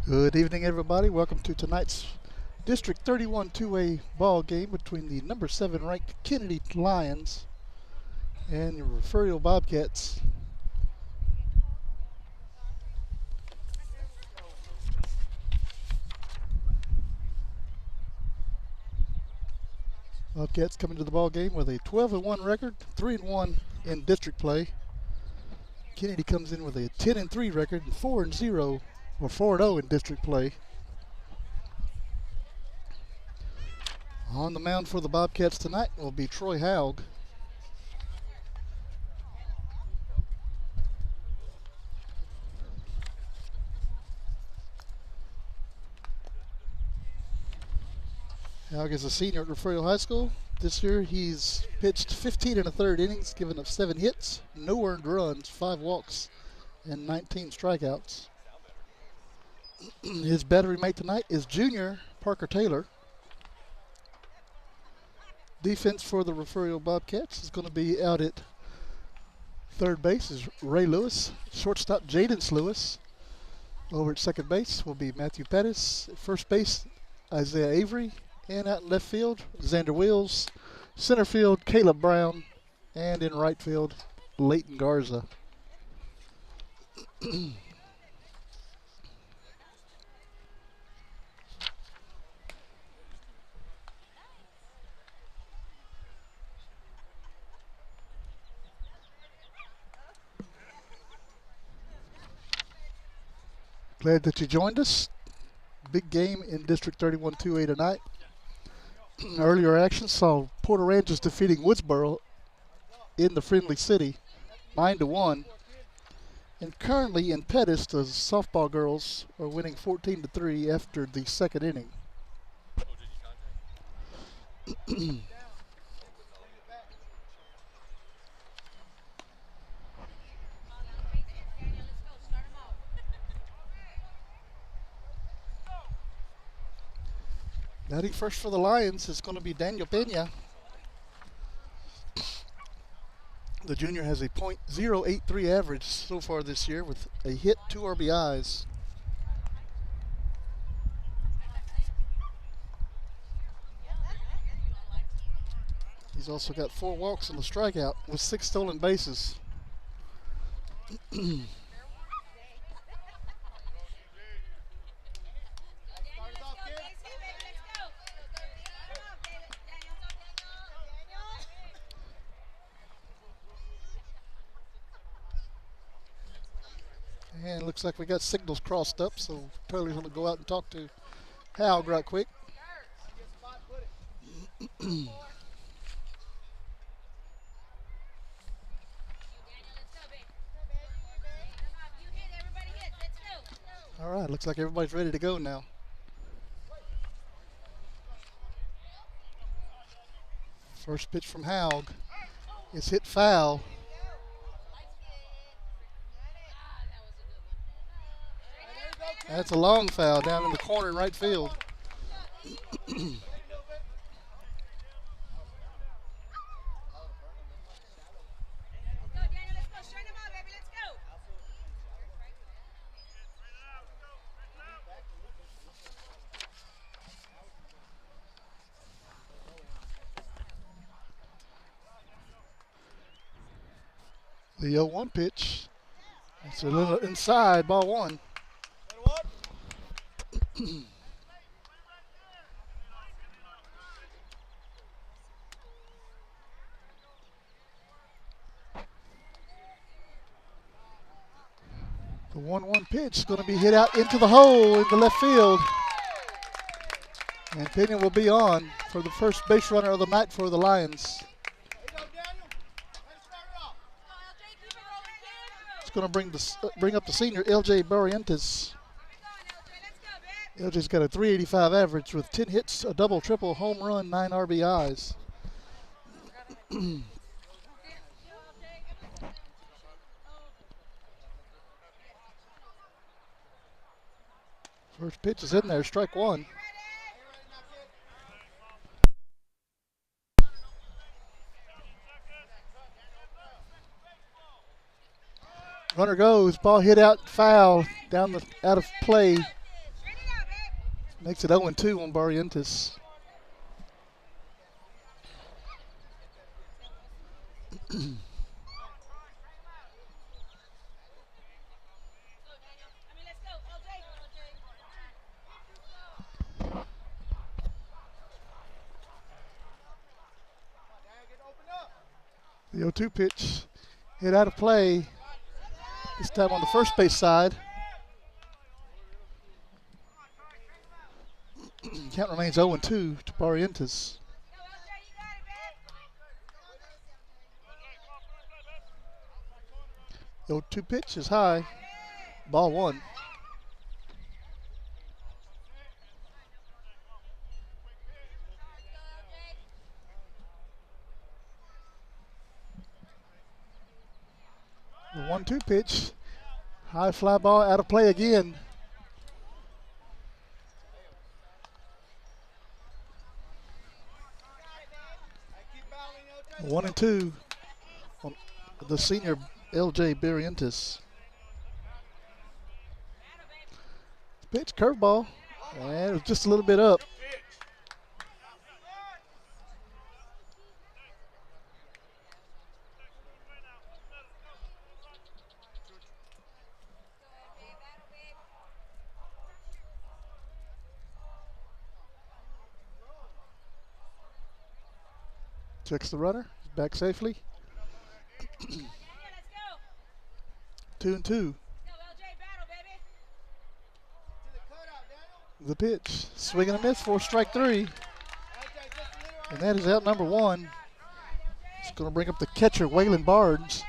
Good evening, everybody. Welcome to tonight's District 31 2A ball game between the number 7 ranked Kenedy Lions and the Refugio Bobcats. Bobcats coming to the ball game with a 12-1 record, 3-1 in district play. Kenedy comes in with a 10-3 record and 4-0 or 4-0 in district play. On the mound for the Bobcats tonight will be Troy Haug. Haug is a senior at Refugio High School. This year he's pitched 15 1/3 innings, given up 7 hits, no earned runs, 5 walks, and 19 strikeouts. His battery mate tonight is junior Parker Taylor. Defense for the Refugio Bobcats is going to be out at third base is Ray Lewis. Shortstop Jadance Lewis. Over at second base will be Matthew Pettis. At first base, Isaiah Avery. And out in left field, Xander Wills. Center field, Caleb Brown. And in right field, Leighton Garza. Glad that you joined us. Big game in District 31 2A tonight. Earlier action saw Port Aransas defeating Woodsboro in the Friendly City 9-1. And currently in Pettis, the softball girls are winning 14-3 after the second inning. Batting first for the Lions is going to be Daniel Pena. The junior has a .083 average so far this year with a hit, 2 RBIs. He's also got 4 walks and a strikeout with 6 stolen bases. And it looks like we got signals crossed up, so Taylor's going to go out and talk to Haug right quick. All right, looks like everybody's ready to go now. First pitch from Haug is hit foul. That's a long foul down in the corner in right field. The 0-1 pitch. It's a little inside, ball 1. The 1-1 pitch is going to be hit out into the hole in the left field. And Pena will be on for the first base runner of the night for the Lions. It's going to bring up the senior LJ Barrientos. LJ's got a .385 average with 10 hits, a double, triple, home run, 9 RBIs. First pitch is in there, strike 1. Runner goes, ball hit out, foul, out of play Makes it 0-2 on Barrientos. The 0-2 pitch hit out of play. This time on the first base side. Count remains 0-2 to Barrientos. The 0-2 pitch is high. Ball one. The 1-2 pitch. High fly ball out of play again. The 1-2 on the senior LJ Barrientos. Pitch curveball. And it was just a little bit up. Checks the runner, back safely. 2-2. The pitch, swing and a miss for strike three. And that is out number one. It's going to bring up the catcher, Waylon Barnes.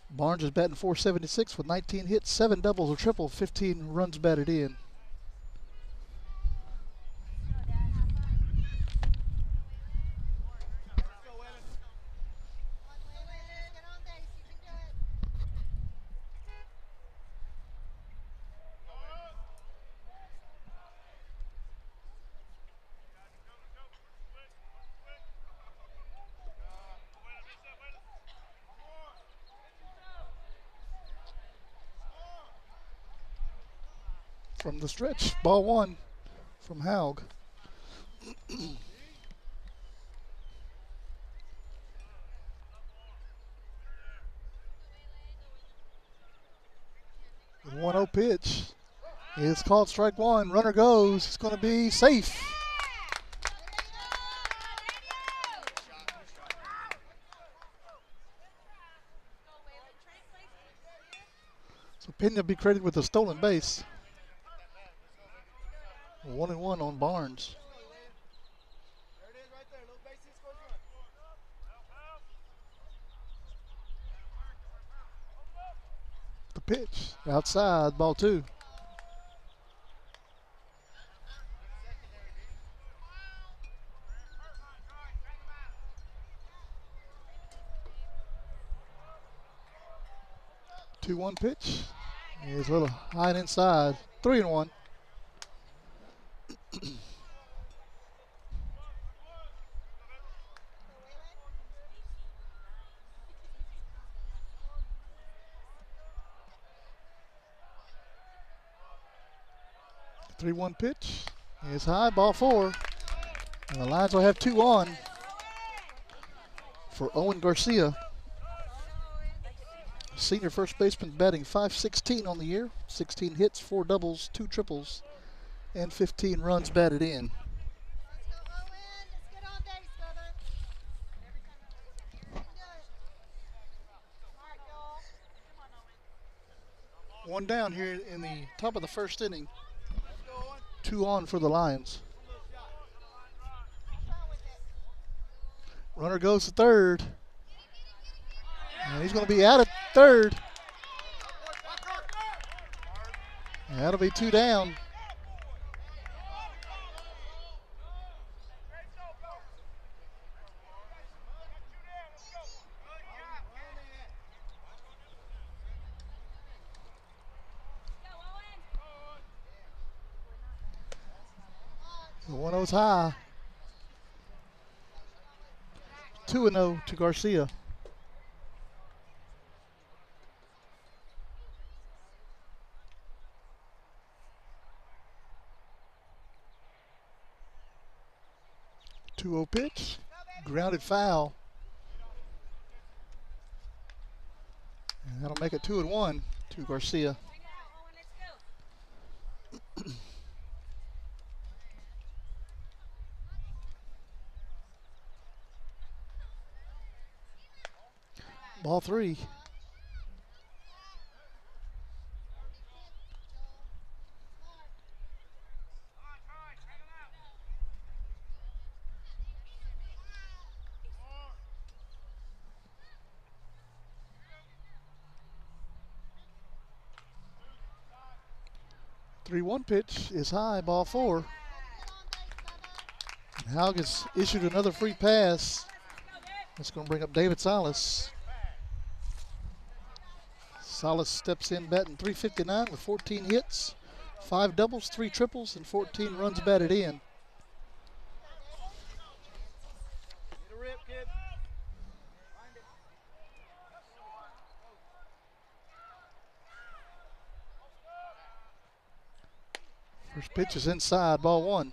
Barnes is batting .476 with 19 hits, 7 doubles, a triple, 15 runs batted in. From the stretch, ball one from Haug. The 1-0 pitch is called strike one. Runner goes. It's going to be safe. So Pena be credited with a stolen base. 1-1 on Barnes. The pitch outside, ball two. Two one pitch. It's a little high and inside. 3-1. The 3-1 pitch is high, ball four. And the Lions will have 2 on for Owen Garcia. Senior first baseman batting .516 on the year. 16 hits, 4 doubles, 2 triples, and 15 runs batted in. One down here in the top of the first inning. 2 on for the Lions. Runner goes to third. And he's going to be out at third. And that'll be 2 down. The 1-0's high. 2-0 to Garcia. 2-0 pitch. Grounded foul. And that'll make it 2-1 to Garcia. Ball 3. The 3-1 pitch is high, ball 4. And Haug has issued another free pass. That's going to bring up David Salas. Salas steps in batting .359 with 14 hits, 5 doubles, 3 triples, and 14 runs batted in. First pitch is inside, ball 1.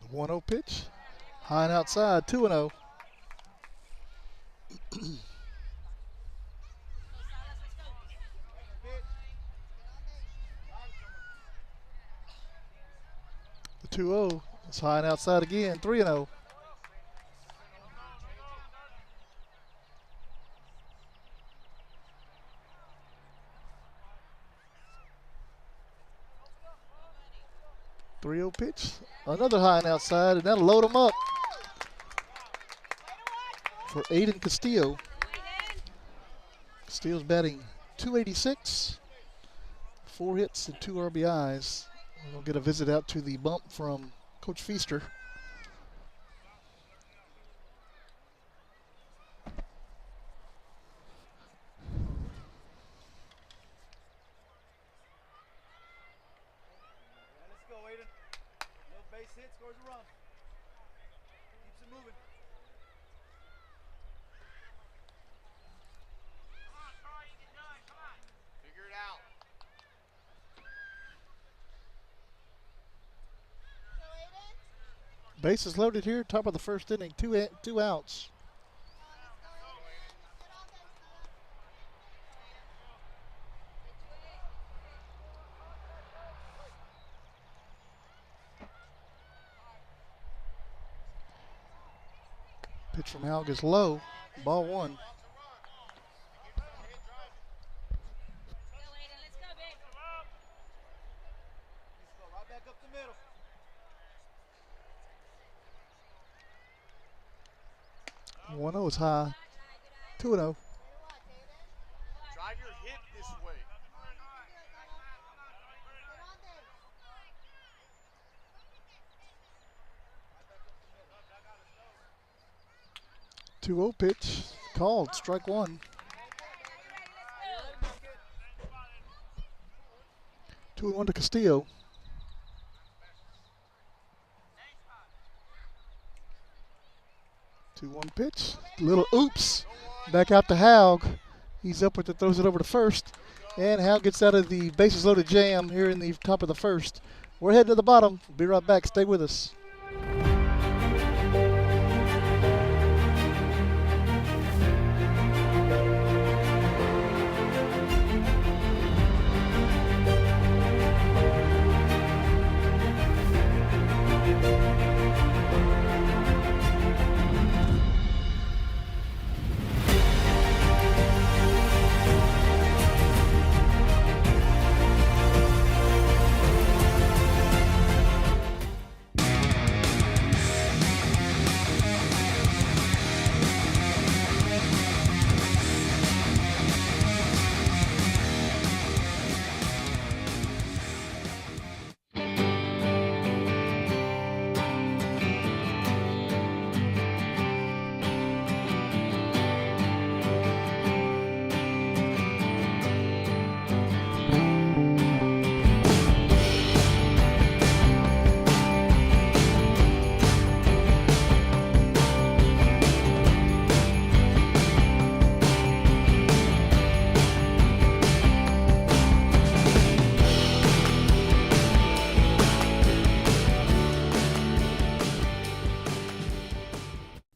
The 1-0 pitch, high and outside, 2-0. The 2-0 is high and outside again, 3-0. The 3-0 pitch, another high and outside, and that'll load him up for Aiden Castillo. Castillo's batting .286, 4 hits and 2 RBIs. We'll get a visit out to the bump from Coach Feaster. Let's go, Aiden. No base hit, scores a run. Keeps it moving. Come on, Carl, you can do it. Come on. Figure it out. Bases loaded here, top of the first inning, two outs. Pitch from Haug is low, ball 1. Right back up the middle. 1-0 is high, 2-0. Drive your hip this way. 2-0 pitch, called, strike 1. 2-1 to Castillo. Two one pitch, little oops, back out to Haug. He's up with it, throws it over to first, and Haug gets out of the bases loaded jam here in the top of the first. We're heading to the bottom. We'll be right back. Stay with us.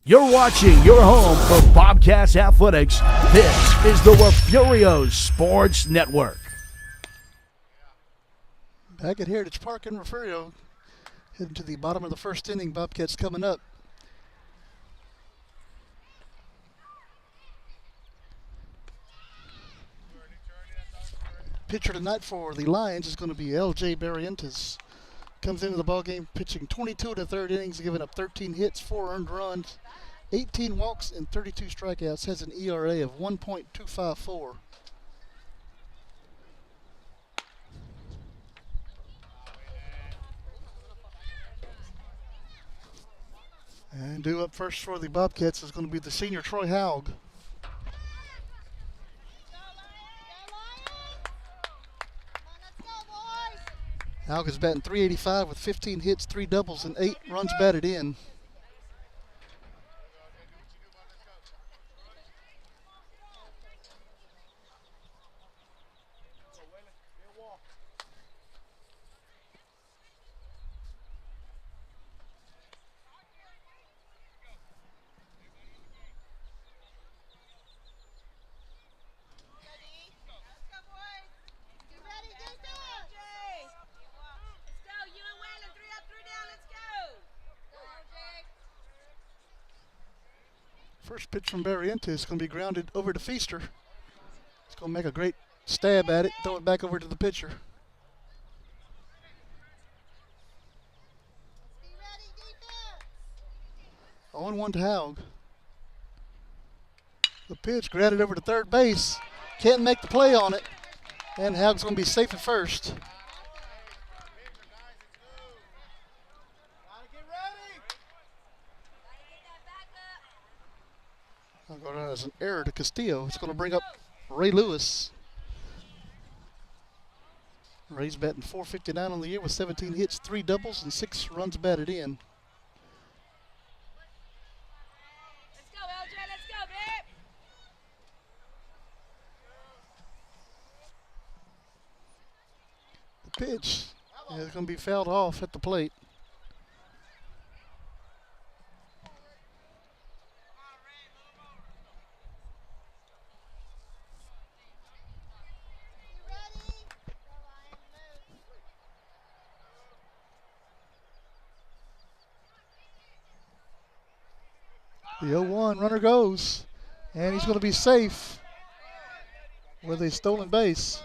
You're watching your home for Bobcats Athletics. This is the Refugio Sports Network. Back at Heritage Park in Refugio, heading to the bottom of the first inning. Bobcats coming up. Pitcher tonight for the Lions is going to be L.J. Barrientos. Comes into the ballgame pitching 22 to third innings, giving up 13 hits, 4 earned runs, 18 walks, and 32 strikeouts. Has an ERA of 1.254. And due up first for the Bobcats is going to be the senior Troy Haug. Haug is batting .385 with 15 hits, 3 doubles, and 8 runs batted in. First pitch from Barrientos is going to be grounded over to Feaster. He's going to make a great stab at it, throw it back over to the pitcher. On 1 to Haug. The pitch grounded over to third base. Can't make the play on it. And Haug's going to be safe at first. I'll go down as an error to Castillo. It's going to bring up Ray Lewis. Ray's batting .459 on the year with 17 hits, 3 doubles, and 6 runs batted in. Let's go, LJ. Let's go, babe. The pitch is going to be fouled off at the plate. The 0-1 runner goes, and he's going to be safe with a stolen base.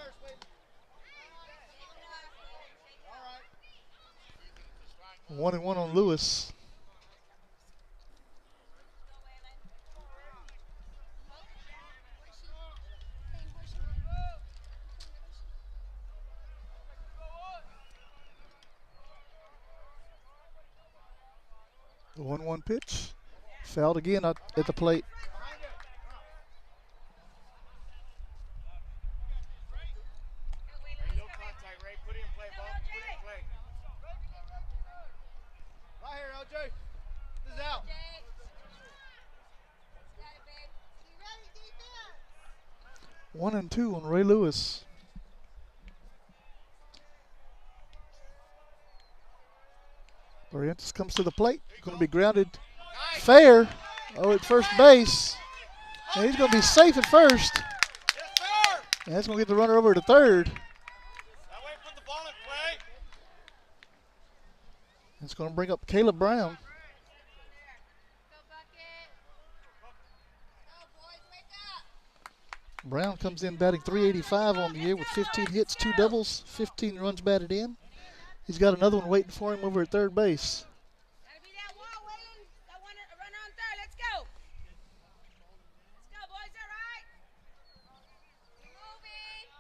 One and one on Lewis. The 1-1 pitch. Fouled again at the plate. Right here, LJ. This is out. 1-2 on Ray Lewis. Barrientos comes to the plate. Going to be grounded fair over at first base. And he's going to be safe at first. Yes, sir. And that's going to get the runner over to third. That way, put the ball in play. It's going to bring up Caleb Brown. Brown comes in batting .385 on the year with 15 hits, 2 doubles, 15 runs batted in. He's got another one waiting for him over at third base. Gotta be that wall, Waylon. That one, a runner on third. Let's go. Let's go, boys. All right. Keep moving.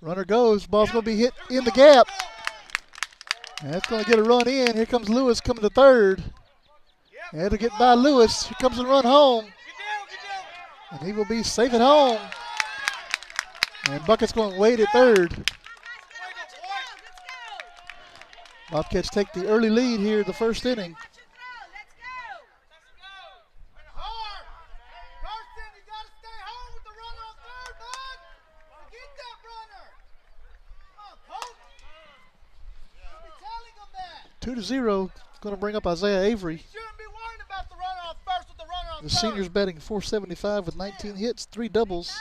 Runner goes. Ball's going to be hit in the gap. And that's going to get a run in. Here comes Lewis coming to third. And to get by Lewis. Here comes the run home. And he will be safe at home. And Bucket's going to wait at third. Bobcats take the early lead here in the first inning. 2-0. Going to bring up Isaiah Avery. Shouldn't be worrying about the runoff first with the runner on The third. senior's batting .475 with 19 hits, 3 doubles,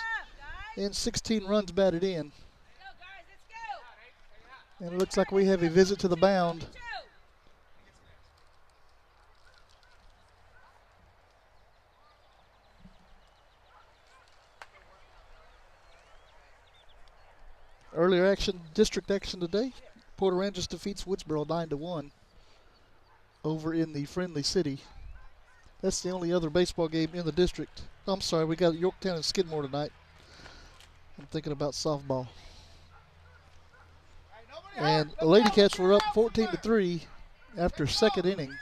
and 16 runs batted in. Let's go, guys. Let's go. And it looks like we have a visit to the mound. Earlier action, district action today. Port Aransas defeats Woodsboro 9-1 over in the Friendly City. That's the only other baseball game in the district. I'm sorry, we got Yorktown and Skidmore tonight. I'm thinking about softball. And the Lady Cats were up 14-3 after second inning.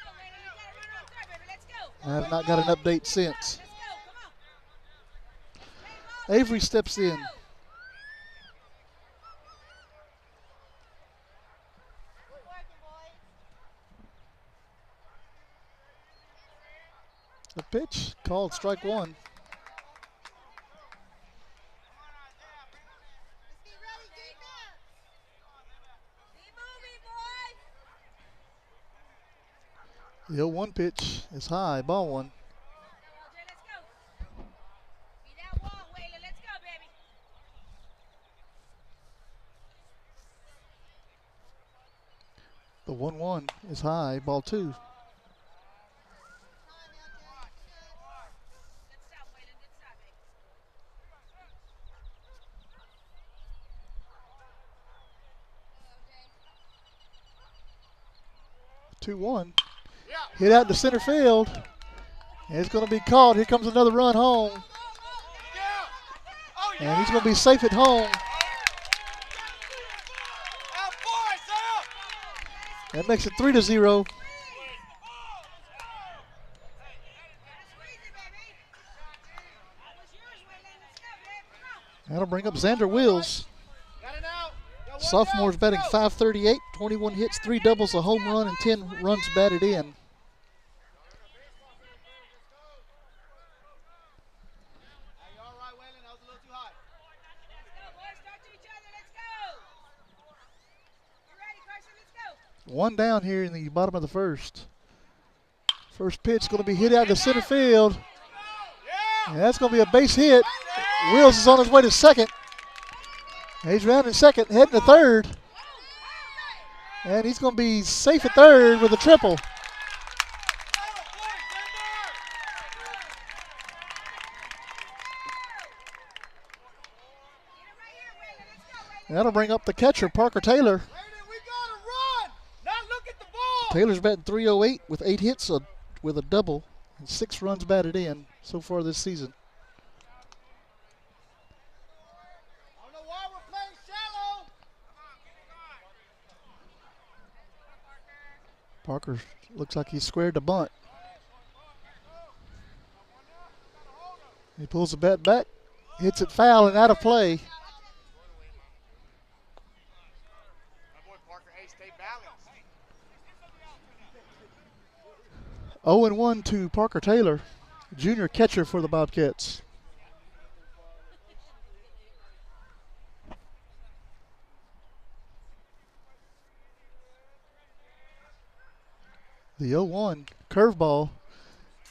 I have not got an update since. Avery steps in. The pitch called strike one. The 0-1 pitch is high, ball one. The 1-1 is high, ball two. Two-one. Hit out to center field. And it's going to be caught. Here comes another run home. And he's going to be safe at home. That makes it 3-0. That'll bring up Xander Wills. Sophomore's batting .538, 21 hits, 3 doubles, a home run, and 10 runs batted in. One down here in the bottom of the first. First pitch going to be hit out to center field. And that's going to be a base hit. Wills is on his way to second. He's rounding second, heading to third. And he's going to be safe at third with a triple. And that'll bring up the catcher, Parker Taylor. Taylor's batting .308 with 8 hits with a double and 6 runs batted in so far this season. Parker looks like he squared the bunt. He pulls the bat back, hits it foul and out of play. 0-1 to Parker Taylor, junior catcher for the Bobcats. The 0-1 curveball.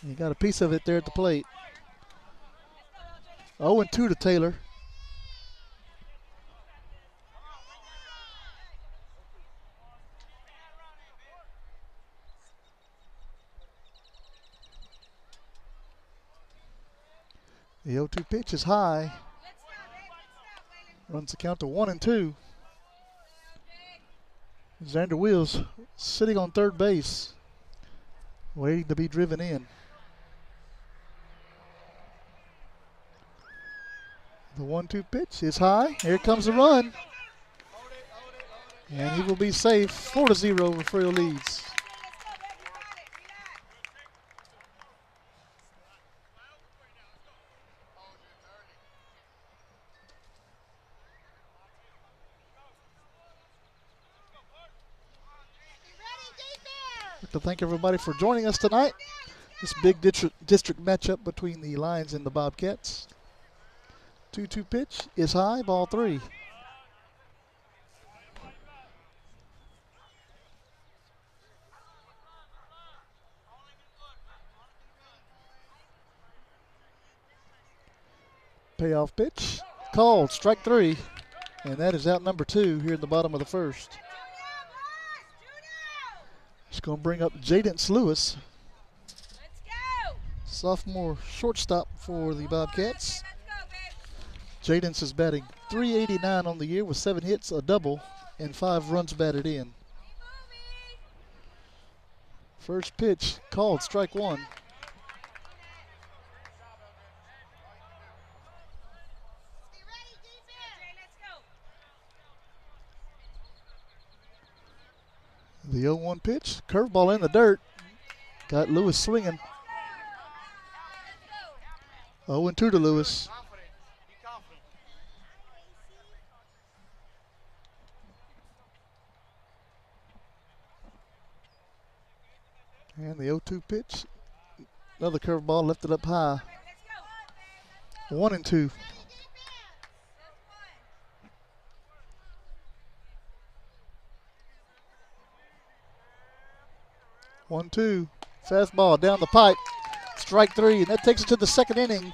He got a piece of it there at the plate. 0-2 to Taylor. The 0-2 pitch is high. Runs the count to 1-2. Xander Wills sitting on third base, waiting to be driven in. The 1-2 pitch is high. Here comes the run. And he will be safe. 4-0, Refugio leads. I'd like to thank everybody for joining us tonight. This big district matchup between the Lions and the Bobcats. 2-2 pitch is high, ball 3. Payoff pitch. Called. Strike 3. And that is out number 2 here in the bottom of the first. It's going to bring up Jadence Lewis, Let's go. sophomore shortstop for the Bobcats. Jadence is batting .389 on the year with 7 hits, a double, and 5 runs batted in. First pitch called, strike 1. The 0-1 pitch, curveball in the dirt, got Lewis swinging. 0-2 to Lewis. And the 0-2 pitch, another curveball lifted up high. 1-2. One, two, fastball down the pipe, strike 3, and that takes it to the second inning.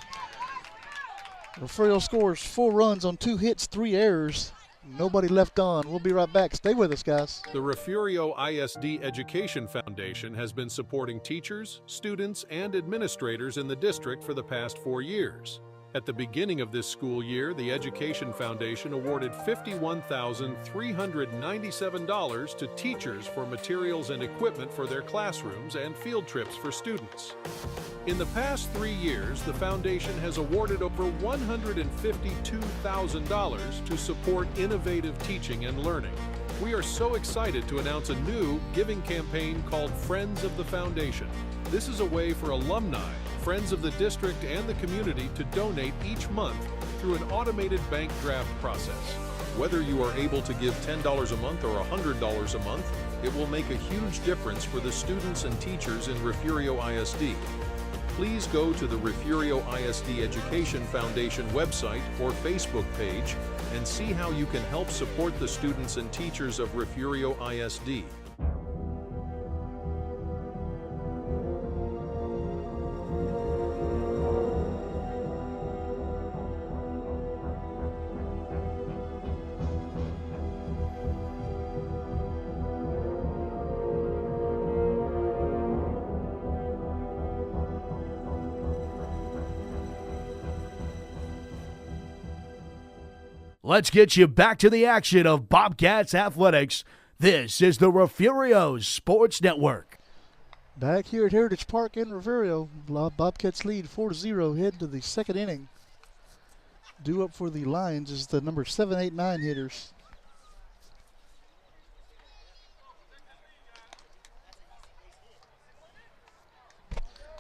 Refugio scores 4 runs on 2 hits, 3 errors. Nobody left on. We'll be right back. Stay with us, guys. The Refugio ISD Education Foundation has been supporting teachers, students, and administrators in the district for the past 4 years. At the beginning of this school year, the Education Foundation awarded $51,397 to teachers for materials and equipment for their classrooms and field trips for students. In the past 3 years, the foundation has awarded over $152,000 to support innovative teaching and learning. We are so excited to announce a new giving campaign called Friends of the Foundation. This is a way for alumni, friends of the district, and the community to donate each month through an automated bank draft process. Whether you are able to give $10 a month or $100 a month, it will make a huge difference for the students and teachers in Refugio ISD. Please go to the Refugio ISD Education Foundation website or Facebook page and see how you can help support the students and teachers of Refugio ISD. Let's get you back to the action of Bobcats athletics. This is the Refugio Sports Network. Back here at Heritage Park in Refugio, Bobcats lead 4-0, head to the second inning. Due up for the Lions is the number 7, 8, 9 hitters.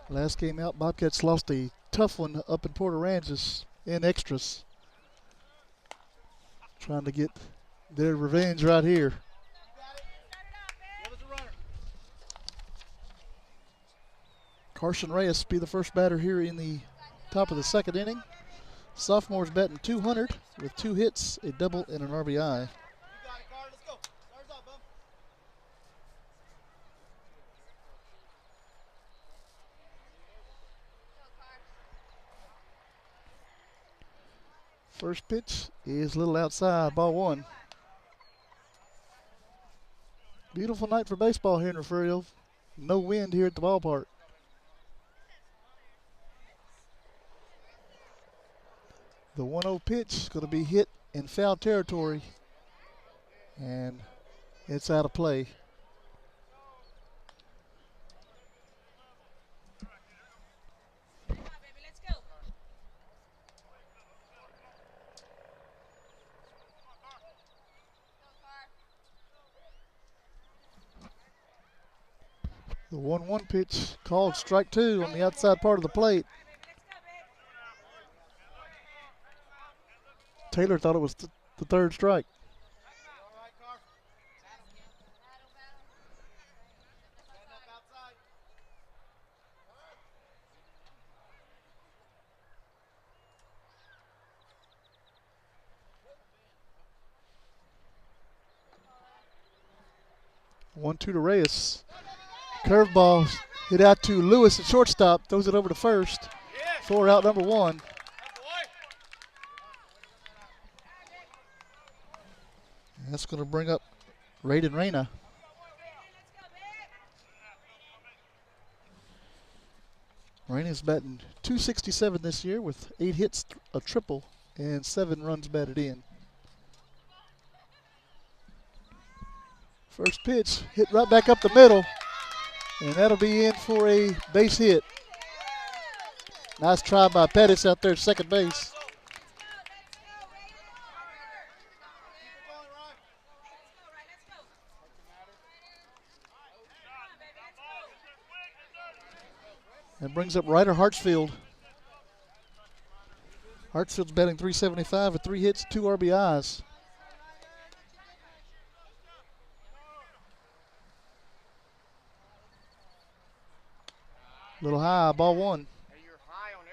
Last game out, Bobcats lost a tough one up in Port Aransas in extras. Trying to get their revenge right here. Carson Reyes be the first batter here in the top of the second inning. Sophomore's batting .200 with 2 hits, a double, and an RBI. First pitch is a little outside, ball 1. Beautiful night for baseball here in Refugio. No wind here at the ballpark. The 1-0 pitch is going to be hit in foul territory, and it's out of play. The 1-1 pitch called strike 2 on the outside part of the plate. Taylor thought it was the third strike. One-two to Reyes. Curveball hit out to Lewis at shortstop. Throws it over to first. 4 out, number 1. That's going to bring up Raiden Reyna. Reyna's batting .267 this year with 8 hits, a triple, and 7 runs batted in. First pitch hit right back up the middle, and that'll be in for a base hit. Nice try by Pettis out there at second base. That brings up Ryder Hartsfield. Hartsfield's batting .375 with 3 hits, 2 RBIs. A little high, ball 1. Hey, you're high on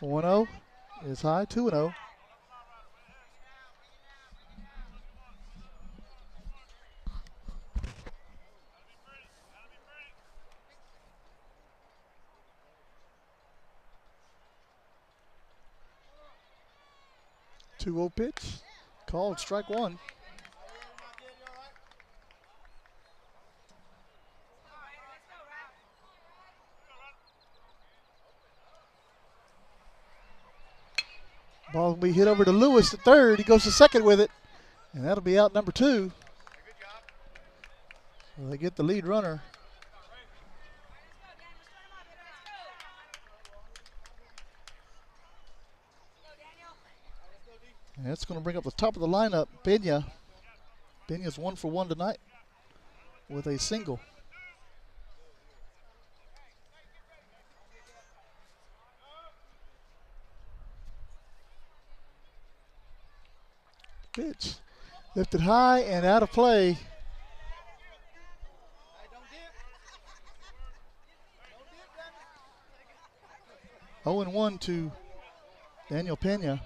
everything. 1-0 is high, 2-0. Two-0 pitch, called strike 1. Ball will be hit over to Lewis at third. He goes to second with it, and that'll be out number 2. Well, they get the lead runner. And that's going to bring up the top of the lineup, Pena. Pena's 1 for 1 tonight with a single. Pitch lifted high and out of play. 0-1 to Daniel Pena.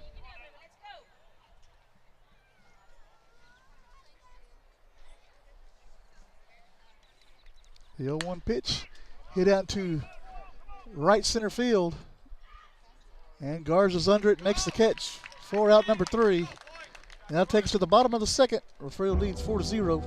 The 0-1 pitch hit out to right center field. And Garza's under it, makes the catch for out number 3. Now takes to the bottom of the second. Refugio leads 4-0.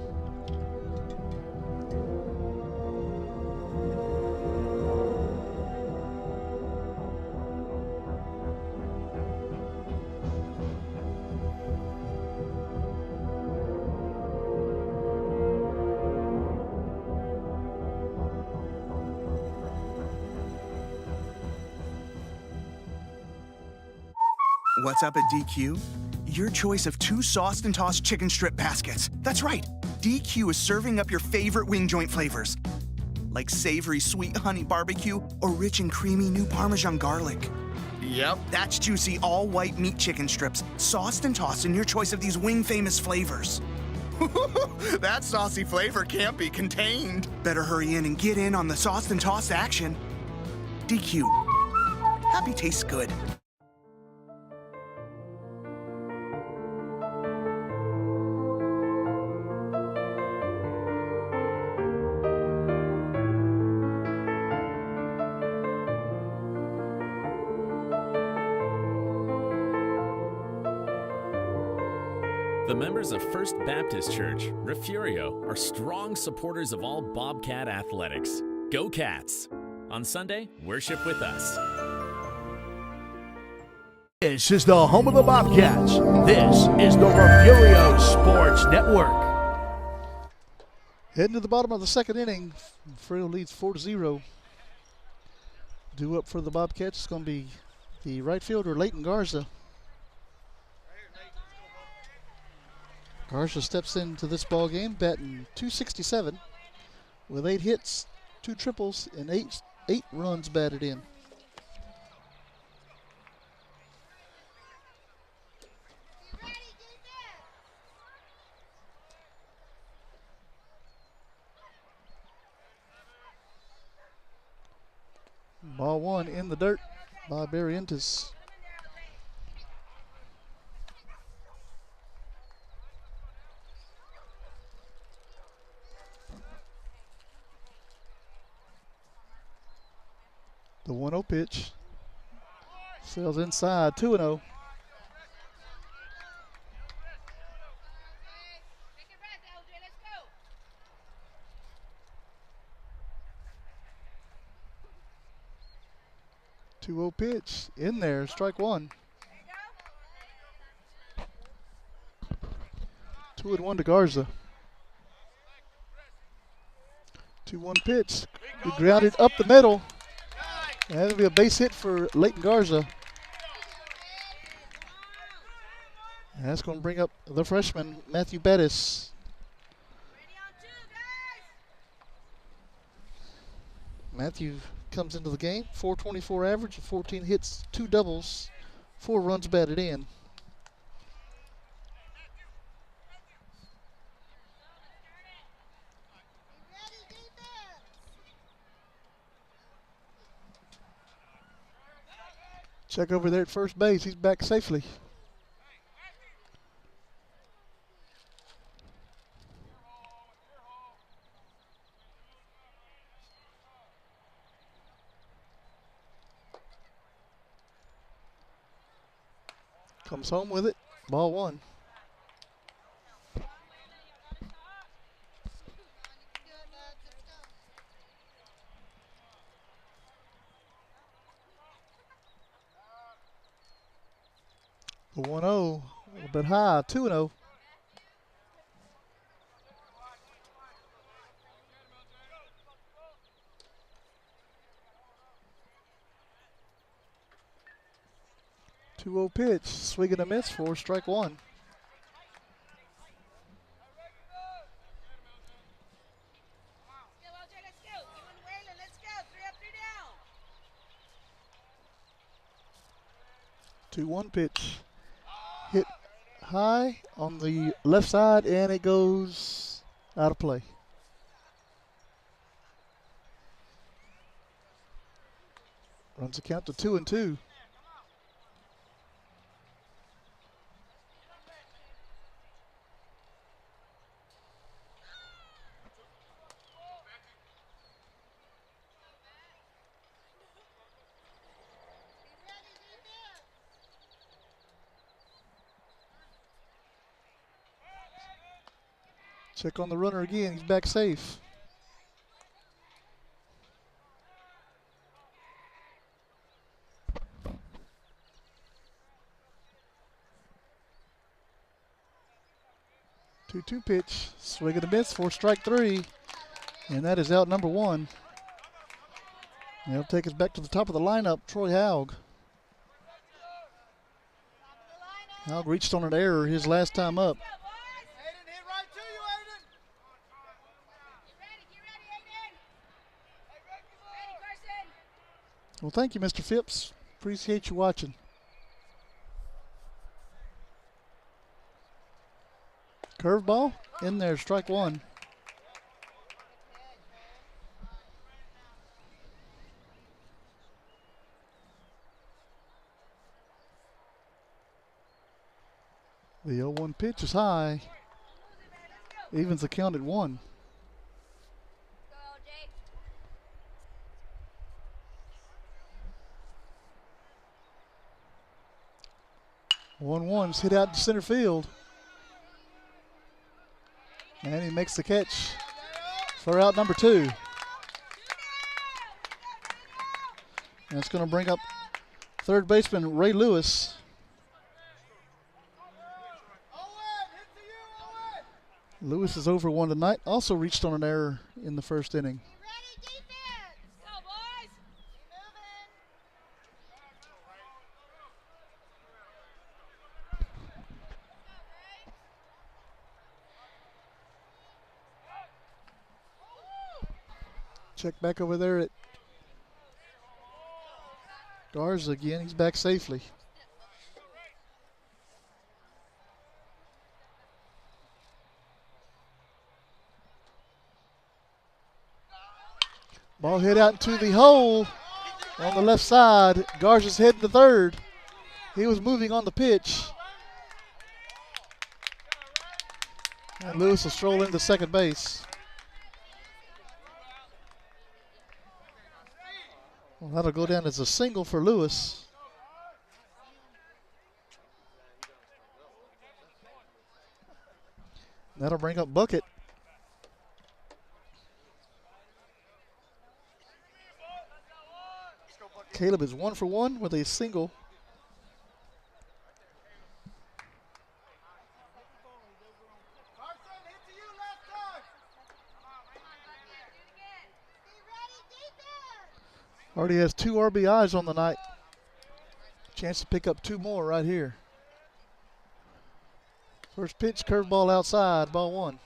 What's up at DQ? Your choice of 2 sauced and tossed chicken strip baskets. That's right. DQ is serving up your favorite wing joint flavors, like savory sweet honey barbecue or rich and creamy new Parmesan garlic. Yep, that's juicy all white meat chicken strips, sauced and tossed in your choice of these wing famous flavors. That saucy flavor can't be contained. Better hurry in and get in on the sauced and tossed action. DQ. Happy tastes good. The members of First Baptist Church, Refugio, are strong supporters of all Bobcat athletics. Go Cats! On Sunday, worship with us. This is the home of the Bobcats. This is the Refugio Sports Network. Heading to the bottom of the second inning, Refugio leads 4-0. Due up for the Bobcats is going to be the right fielder, Leighton Garza. Garza steps into this ball game batting .267 with 8 hits, 2 triples, and 8 runs batted in. Ball 1 in the dirt by Barrientos. The 1-0 pitch. Sails inside, 2-0. Take your breath, LJ. Let's go. 2-0 pitch. In there, strike one. There you go. 2-1 to Garza. 2-1 pitch. He grounded up the middle. And that'll be a base hit for Leighton Garza. And that's going to bring up the freshman, Matthew Bettis. Ready on two, guys. Matthew comes into the game, 424 average, 14 hits, 2 doubles, 4 runs batted in. Check over there at first base. He's back safely. Comes home with it. Ball one. The 1-0, a little bit high, 2-0. Pitch, swing and a miss for strike one. Let's go, LJ. Let's go. You and Waylon. Let's go. 3 up, 3 down. 2-1 pitch. Hit high on the left side, and it goes out of play. Runs the count to 2-2. Check on the runner again. He's back safe. Two pitch. Swing and a miss for strike three. And that is out number one. And he'll take us back to the top of the lineup, Troy Haug. Haug reached on an error his last time up. Aiden, hit right to you, Aiden. Get ready, Aiden. Ready, Carson. Well, thank you, Mr. Phipps. Appreciate you watching. Curveball in there, strike one. The 0-1 pitch is high. Evens the count at 1. Go, LJ. 1-1's hit out to center field. And he makes the catch for out number 2. And it's going to bring up third baseman Ray Lewis. Lewis is over 1 tonight. Also reached on an error in the first inning. Ready, defense. Go, boys. Check back over there at Garza again. He's back safely. Ball hit out into the hole on the left side. Garza's heading to third. He was moving on the pitch. And Lewis will stroll into second base. Well, that'll go down as a single for Lewis. That'll bring up Bucket. Caleb is 1 for 1 with a single. Already has 2 RBIs on the night. Chance to pick up 2 more right here. First pitch, curveball outside, ball 1.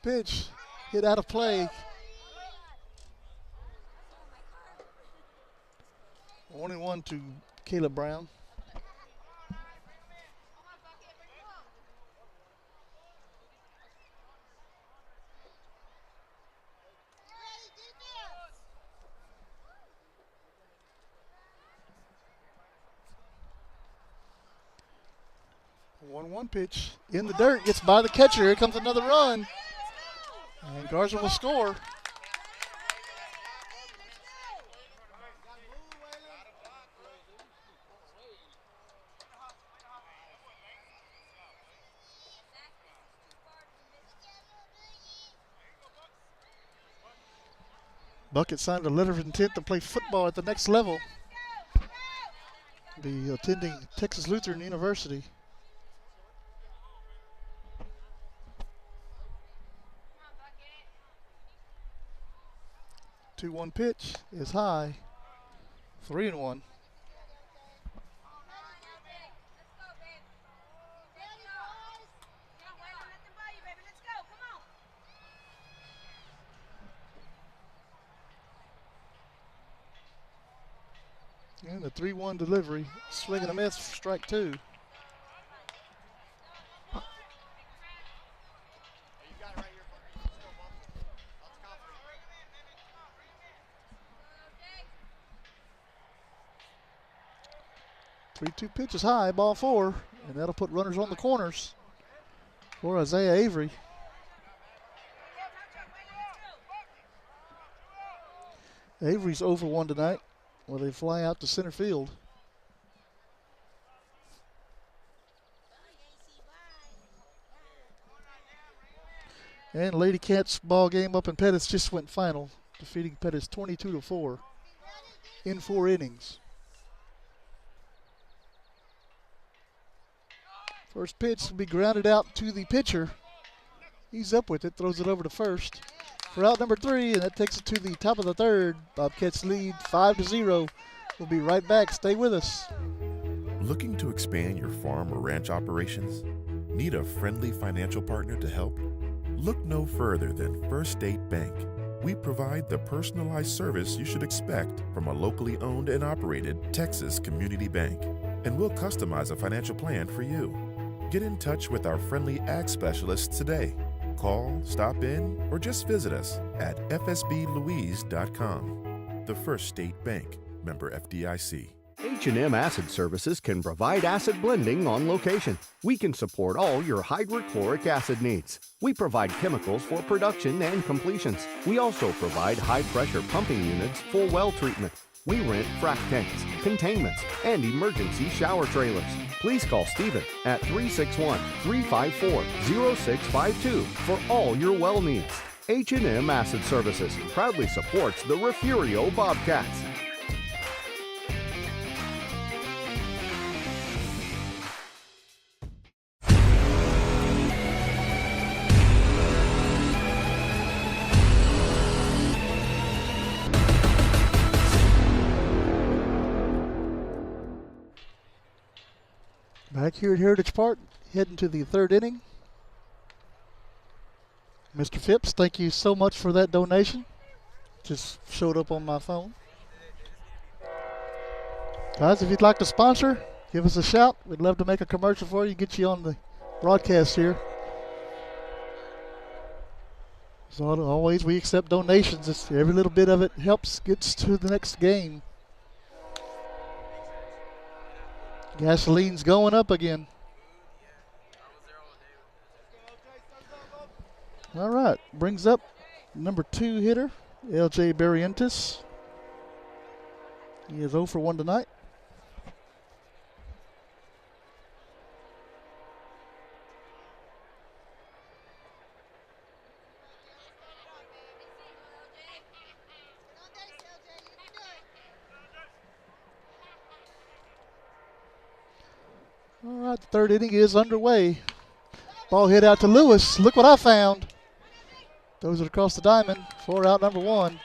Pitch hit out of play. 1-1 to Caleb Brown. One pitch in the dirt, gets by the catcher. Here comes another run. And Garza will score. Bucket signed a letter of intent to play football at the next level. Be attending Texas Lutheran University. The 2-1 pitch is high. 3-1. And the 3-1 delivery. Swing and a miss, strike 2. 3-2 pitch is high, ball 4, and that'll put runners on the corners for Isaiah Avery. Avery's 0 for 1 tonight, where they fly out to center field. And Lady Cats ball game up in Pettis just went final, defeating Pettis 22-4 in 4 innings. First pitch will be grounded out to the pitcher. He's up with it, throws it over to first for out number 3, and that takes it to the top of the 3rd. Bobcats lead 5-0. We'll be right back. Stay with us. Looking to expand your farm or ranch operations? Need a friendly financial partner to help? Look no further than First State Bank. We provide the personalized service you should expect from a locally owned and operated Texas community bank, and we'll customize a financial plan for you. Get in touch with our friendly ag specialists today. Call, stop in, or just visit us at fsblouise.com. The First State Bank, member FDIC. H&M Acid Services can provide acid blending on location. We can support all your hydrochloric acid needs. We provide chemicals for production and completions. We also provide high-pressure pumping units for well treatment. We rent frac tanks, containments, and emergency shower trailers. Please call Stephen at 361-354-0652 for all your well needs. H&M Acid Services proudly supports the Refugio Bobcats. Back here at Heritage Park, heading to the 3rd inning. Mr. Phipps, thank you so much for that donation. Just showed up on my phone. Guys, if you'd like to sponsor, give us a shout. We'd love to make a commercial for you, get you on the broadcast here. So always we accept donations. Every little bit of it helps, gets to the next game. Gasoline's going up again. All right, brings up number 2 hitter, LJ Barrientos. He is 0 for 1 tonight. All right, the 3rd inning is underway. Ball hit out to Lewis. Look what I found. Throws it across the diamond. 4 out, number 1.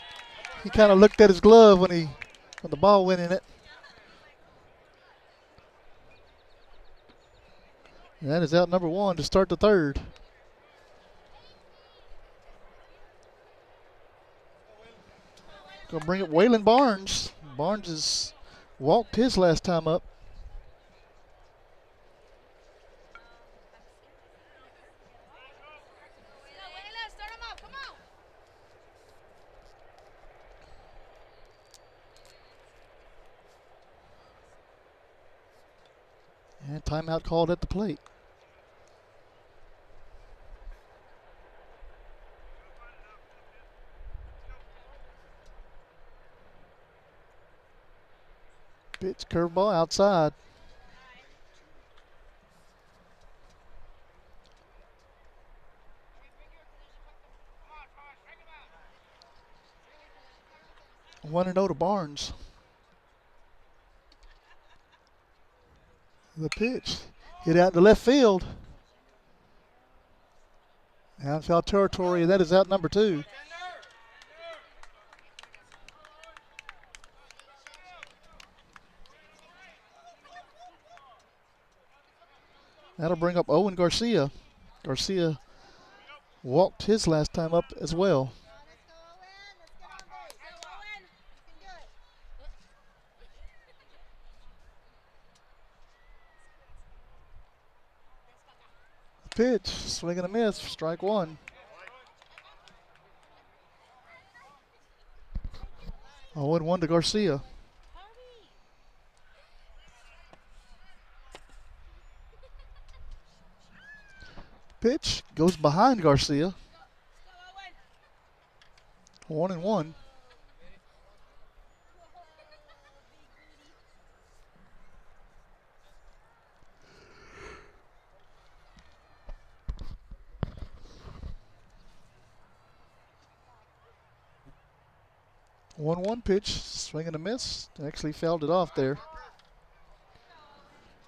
He kind of looked at his glove when the ball went in it. And that is out number 1 to start the 3rd. Gonna bring up Waylon Barnes. Barnes has walked his last time up. And timeout called at the plate. Pitch, curveball outside. One and 0 to Barnes. The pitch hit out to left field. Outfield territory, and that is out number 2. That'll bring up Owen Garcia. Garcia walked his last time up as well. Pitch, swing and a miss, strike 1. Oh, and 1 to Garcia. Pitch goes behind Garcia. 1 and 1. One pitch, swing and a miss. Actually fouled it off there.